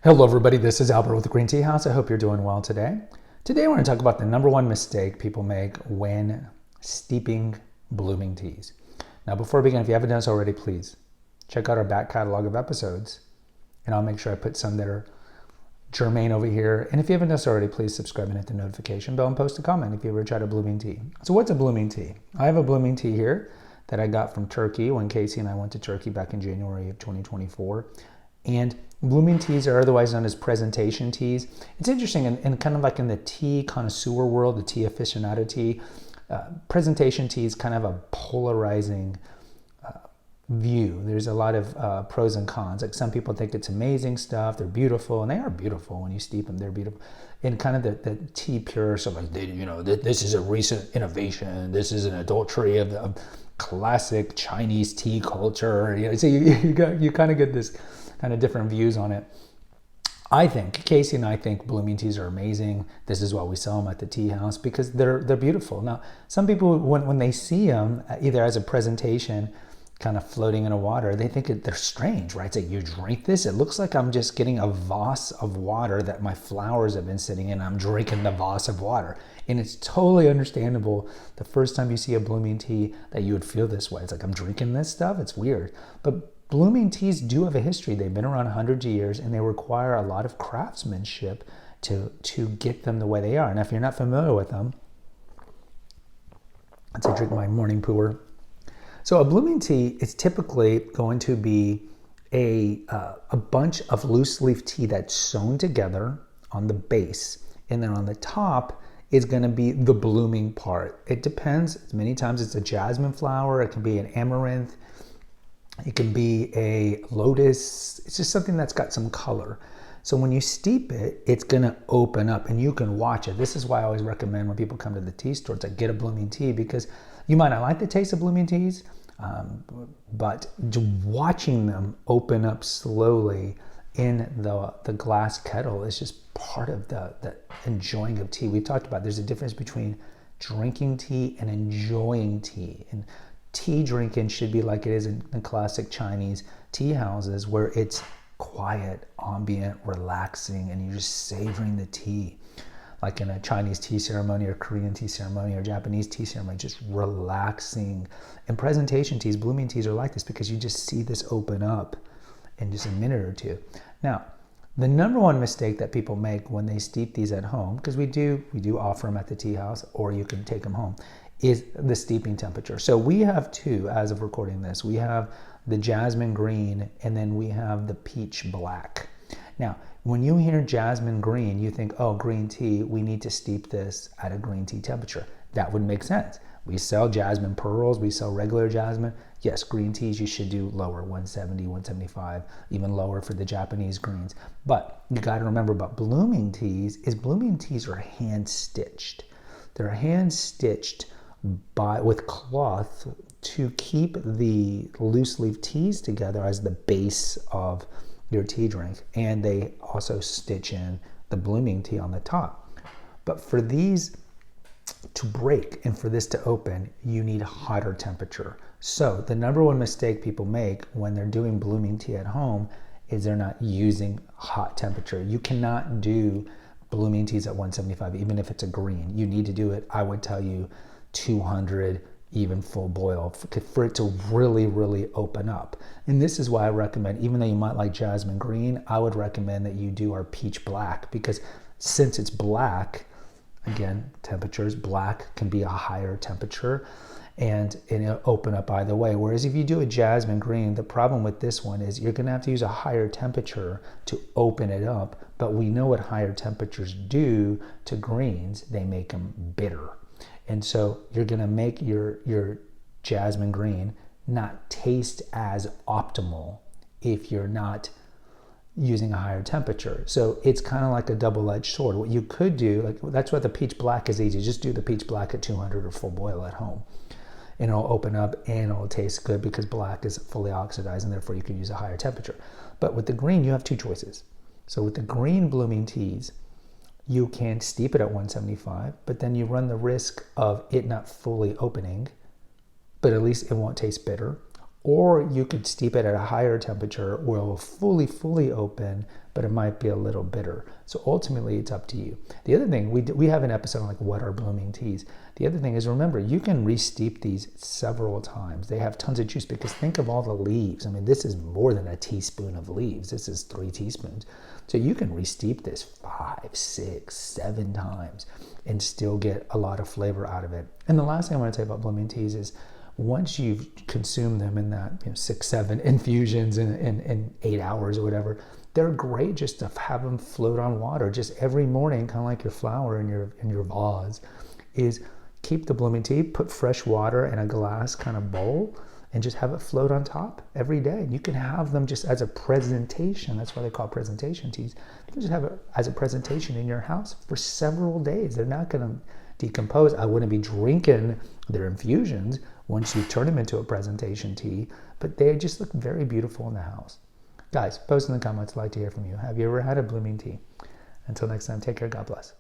Hello everybody, this is Albert with the Green Tea House. I hope you're doing well today. Today we're going to talk about the number one mistake people make when steeping blooming teas. Now before we begin, if you haven't done so already, please check out our back catalog of episodes and I'll make sure I put some that are germane over here. And if you haven't done so already, please subscribe and hit the notification bell and post a comment if you ever tried a blooming tea. So what's a blooming tea? I have a blooming tea here that I got from Turkey when Casey and I went to Turkey back in January of 2024. And blooming teas are otherwise known as presentation teas. It's interesting, and kind of like in the tea connoisseur world, the tea aficionado tea, presentation tea is kind of a polarizing view. There's a lot of pros and cons. Like some people think it's amazing stuff, they're beautiful, and they are beautiful when you steep them, they're beautiful. And kind of the tea purists are like, this is a recent innovation, this is an adultery of classic Chinese tea culture. So you kind of get this kind of different views on it. Casey and I think blooming teas are amazing. This is why we sell them at the tea house, because they're beautiful. Now, some people, when they see them, either as a presentation, kind of floating in a water, they think they're strange, right? It's like, you drink this? It looks like I'm just getting a vase of water that my flowers have been sitting in. I'm drinking the vase of water. And it's totally understandable the first time you see a blooming tea that you would feel this way. It's like, I'm drinking this stuff? It's weird. But blooming teas do have a history. They've been around hundreds of years, and they require a lot of craftsmanship to get them the way they are. And if you're not familiar with them, let's drink my morning pour. So a blooming tea is typically going to be a bunch of loose leaf tea that's sewn together on the base, and then on the top is going to be the blooming part. It depends. Many times it's a jasmine flower. It can be an amaranth. It can be a lotus. It's just something that's got some color. So when you steep it, it's going to open up and you can watch it. This is why I always recommend when people come to the tea store to get a blooming tea, because you might not like the taste of blooming teas, but watching them open up slowly in the glass kettle is just part of the enjoying of tea. We've talked about there's a difference between drinking tea and enjoying tea. And tea drinking should be like it is in the classic Chinese tea houses, where it's quiet, ambient, relaxing, and you're just savoring the tea. Like in a Chinese tea ceremony or Korean tea ceremony or Japanese tea ceremony, just relaxing. And presentation teas, blooming teas are like this, because you just see this open up in just a minute or two. Now, the number one mistake that people make when they steep these at home, because we do offer them at the tea house, or you can take them home, is the steeping temperature. So we have two, as of recording this. We have the jasmine green, and then we have the peach black. Now, when you hear jasmine green, you think, oh, green tea, we need to steep this at a green tea temperature. That would make sense. We sell jasmine pearls, we sell regular jasmine. Yes, green teas you should do lower, 170, 175, even lower for the Japanese greens. But you got to remember about blooming teas are hand stitched. They're hand stitched with cloth to keep the loose leaf teas together as the base of your tea drink, and they also stitch in the blooming tea on the top. But for these to break and for this to open, you need a hotter temperature. So the number one mistake people make when they're doing blooming tea at home is they're not using hot temperature. You cannot do blooming teas at 175, even if it's a green. You need to do it, I would tell you, 200, even full boil, for it to really, really open up. And this is why I recommend, even though you might like jasmine green, I would recommend that you do our peach black, because since it's black, again, temperatures, black can be a higher temperature and it'll open up either way. Whereas if you do a jasmine green, the problem with this one is you're gonna have to use a higher temperature to open it up. But we know what higher temperatures do to greens. They make them bitter. And so you're gonna make your jasmine green not taste as optimal if you're not using a higher temperature. So it's kind of like a double-edged sword. What you could do, that's why the peach black is easy. Just do the peach black at 200 or full boil at home. And it'll open up and it'll taste good, because black is fully oxidized and therefore you can use a higher temperature. But with the green, you have two choices. So with the green blooming teas, you can steep it at 175, but then you run the risk of it not fully opening, but at least it won't taste bitter. Or you could steep it at a higher temperature where it will fully open, but it might be a little bitter. So ultimately, it's up to you. The other thing, we have an episode on like what are blooming teas. The other thing is, remember, you can re-steep these several times. They have tons of juice because think of all the leaves. I mean, this is more than a teaspoon of leaves. This is 3 teaspoons. So you can re-steep this 5, 6, 7 times and still get a lot of flavor out of it. And the last thing I want to tell you about blooming teas is, once you've consumed them in that 6, 7 infusions in 8 hours or whatever, they're great just to have them float on water. Just every morning, kind of like your flower in your vase, is keep the blooming tea, put fresh water in a glass kind of bowl, and just have it float on top every day. And you can have them just as a presentation. That's why they call presentation teas. You can just have it as a presentation in your house for several days. They're not going to decompose. I wouldn't be drinking their infusions once you turn them into a presentation tea, but they just look very beautiful in the house. Guys, post in the comments. I'd like to hear from you. Have you ever had a blooming tea? Until next time, take care. God bless.